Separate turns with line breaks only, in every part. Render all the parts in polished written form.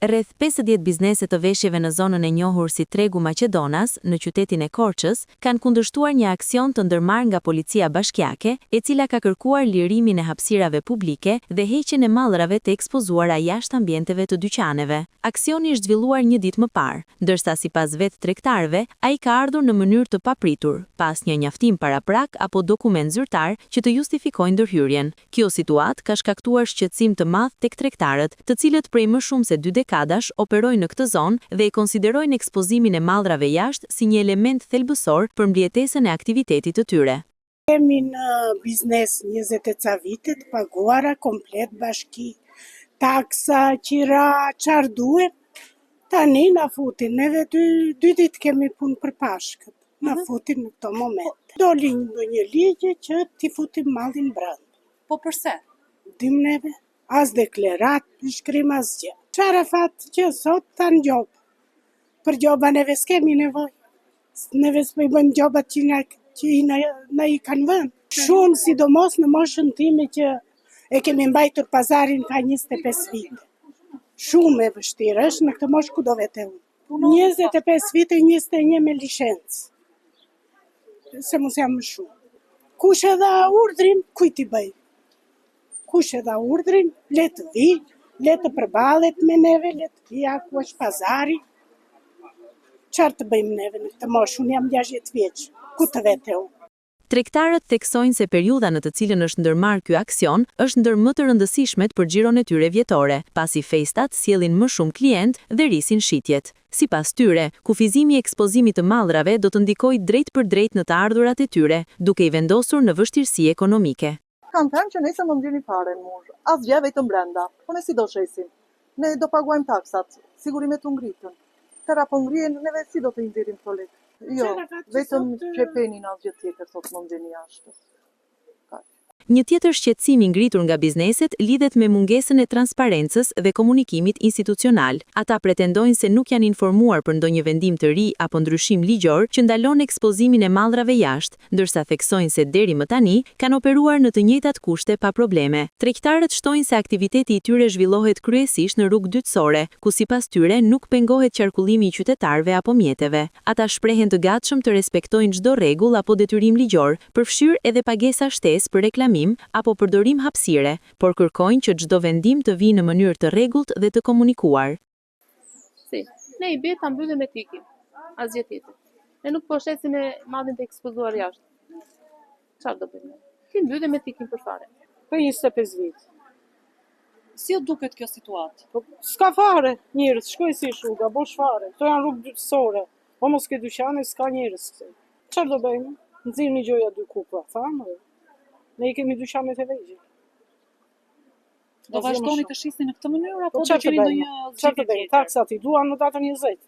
Rreth 50 biznese të veshjeve në zonën e njohur si Tregu Maqedonas, në qytetin e Korçës, kanë kundërshtuar një aksion të ndërmarrë nga policia bashkiake, e cila ka kërkuar lirimin e hapësirave publike dhe heqjen e mallrave të ekspozuara jashtë ambienteve të dyqaneve. Aksioni është zhvilluar një ditë më parë, ndërsa sipas vetë tregtarëve, ai ka ardhur në mënyrë të papritur, pas një njoftim paraprak apo dokument zyrtar që të justifikojë ndërhyrjen. Kjo situatë ka shkaktuar shqetësim të madh tek tregtarët, të cilët prej më shumë se 2 dekadash operojnë në këtë zonë dhe e konsiderojnë ekspozimin e mallrave jashtë si një element thelbësor për mbijetesën e aktivitetit të tyre.
Kemi në biznes 20 e ca vite të paguara komplet bashki, taksa, qira, çfarë duhet. Tani na futin, neve dy ditë kemi punë për Pashkët, na futin në këto momente. Doli një ligje që ti futim mallin brenda.
Po përse?
Dim neve, as deklerat, shkrim as gjë. Çfarë fat që sot tanë gjobë. Për gjoba neve s'kemi nevojë. Neve s'po i bëjmë gjobat që na i kanë vënë. Shumë sidomos në moshën time që e kemi mbajtur pazarin ka 25 vite. Shumë e vështirë është në këtë moshë ku do vete unë. 25 vite, 21 me licencë. Se mos jam më shumë. Kush e dha urdhrin, kujt i bëj? Kush e dha urdhrin, le të vi, le të përballet me neve, le të vija ku është pazari. Çfarë të bëjmë neve në këtë moshë? Unë jam 60 vjeç. Ku të vete unë?
Tregtarët theksojnë se periudha në të cilën është ndërmarrë ky aksion është ndër më të rëndësishmet për xhiron e tyre vjetore, pasi festat sjellin më shumë klient dhe rrisin shitjet. Sipas tyre, kufizimi i ekspozimit të mallrave do të ndikojë drejt për drejt në të ardhurat e tyre, duke i vendosur në vështirësi ekonomike.
Kanë thënë që nëse mund vini fare në mur, asgjë vetëm brenda, po ne si do shesim? Ne do paguajmë taksat, sigurimet u ngritën. Tëra po ngrihen, neve si do të i nxjerrim këto lekë? Jo, vetëm çepenin asgjë tjetër sot mund vini jashtë.
Një tjetër shqetësim i ngritur nga bizneset lidhet me mungesën e transparencës dhe komunikimit institucional. Ata pretendojnë se nuk janë informuar për ndonjë vendim të ri apo ndryshim ligjor që ndalon ekspozimin e mallrave jashtë, ndërsa theksojnë se deri më tani kanë operuar në të njëjtat kushte pa probleme. Tregtarët shtojnë se aktiviteti i tyre zhvillohet kryesisht në rrugë dytësore, ku sipas tyre nuk pengohet qarkullimi i qytetarëve apo mjeteve. Ata shprehen të gatshëm të respektojnë çdo rregull apo detyrim ligjor, përfshirë edhe pagesa shtesë për reklamim apo përdorim hapësire, por kërkojnë që çdo vendim të vijë në mënyrë të rregullt dhe të komunikuar.
Ne i bie ta mbyllim etikin, asgjë tjetër. Ne nuk po shesim me mallin të ekspozuar jashtë. Çfarë do bëjmë? Ti mbyllim etikin për fare.
Për 25 vite.
Si o duket kjo situatë?
Po s'ka fare njerëz, shkoj si shuga, bosh fare. Këto janë rrugë dytësore. Po mos ke dyqane, s'ka njerëz këtu. Çfarë do bëjmë? Nxirrni gjoja 2 kupa, thamë. Ne i kemi dyqanet e vegjël.
Do vazhdoni të shisni në këtë mënyrë apo
Po
do keni ndonjë
çfarë të bëjmë? Taksat i duan në datën 20.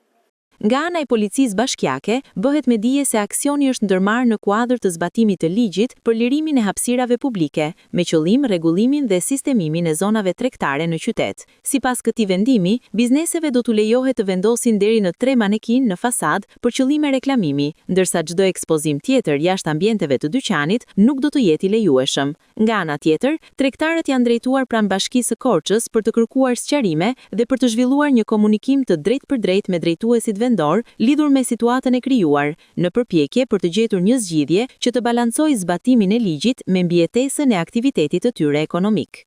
Nga ana e policisë bashkiake, bëhet me dije se aksioni është ndërmarrë në kuadër të zbatimit të ligjit për lirimin e hapësirave publike, me qëllim rregullimin dhe sistemimin e zonave tregtare në qytet. Sipas këtij vendimi, bizneseve do t'u lejohet të vendosin deri në 3 manekin në fasadë për qëllime reklamimi, ndërsa çdo ekspozim tjetër jashtë ambienteve të dyqanit nuk do të jetë i lejueshëm. Nga ana tjetër, tregtarët janë drejtuar pranë Bashkisë së Korçës për të kërkuar sqarime dhe për të zhvilluar një komunikim të drejtpërdrejtë me drejtuesit vendor lidhur me situatën e krijuar, në përpjekje për të gjetur një zgjidhje që të balancojë zbatimin e ligjit me mbijetesën e aktivitetit të tyre ekonomik.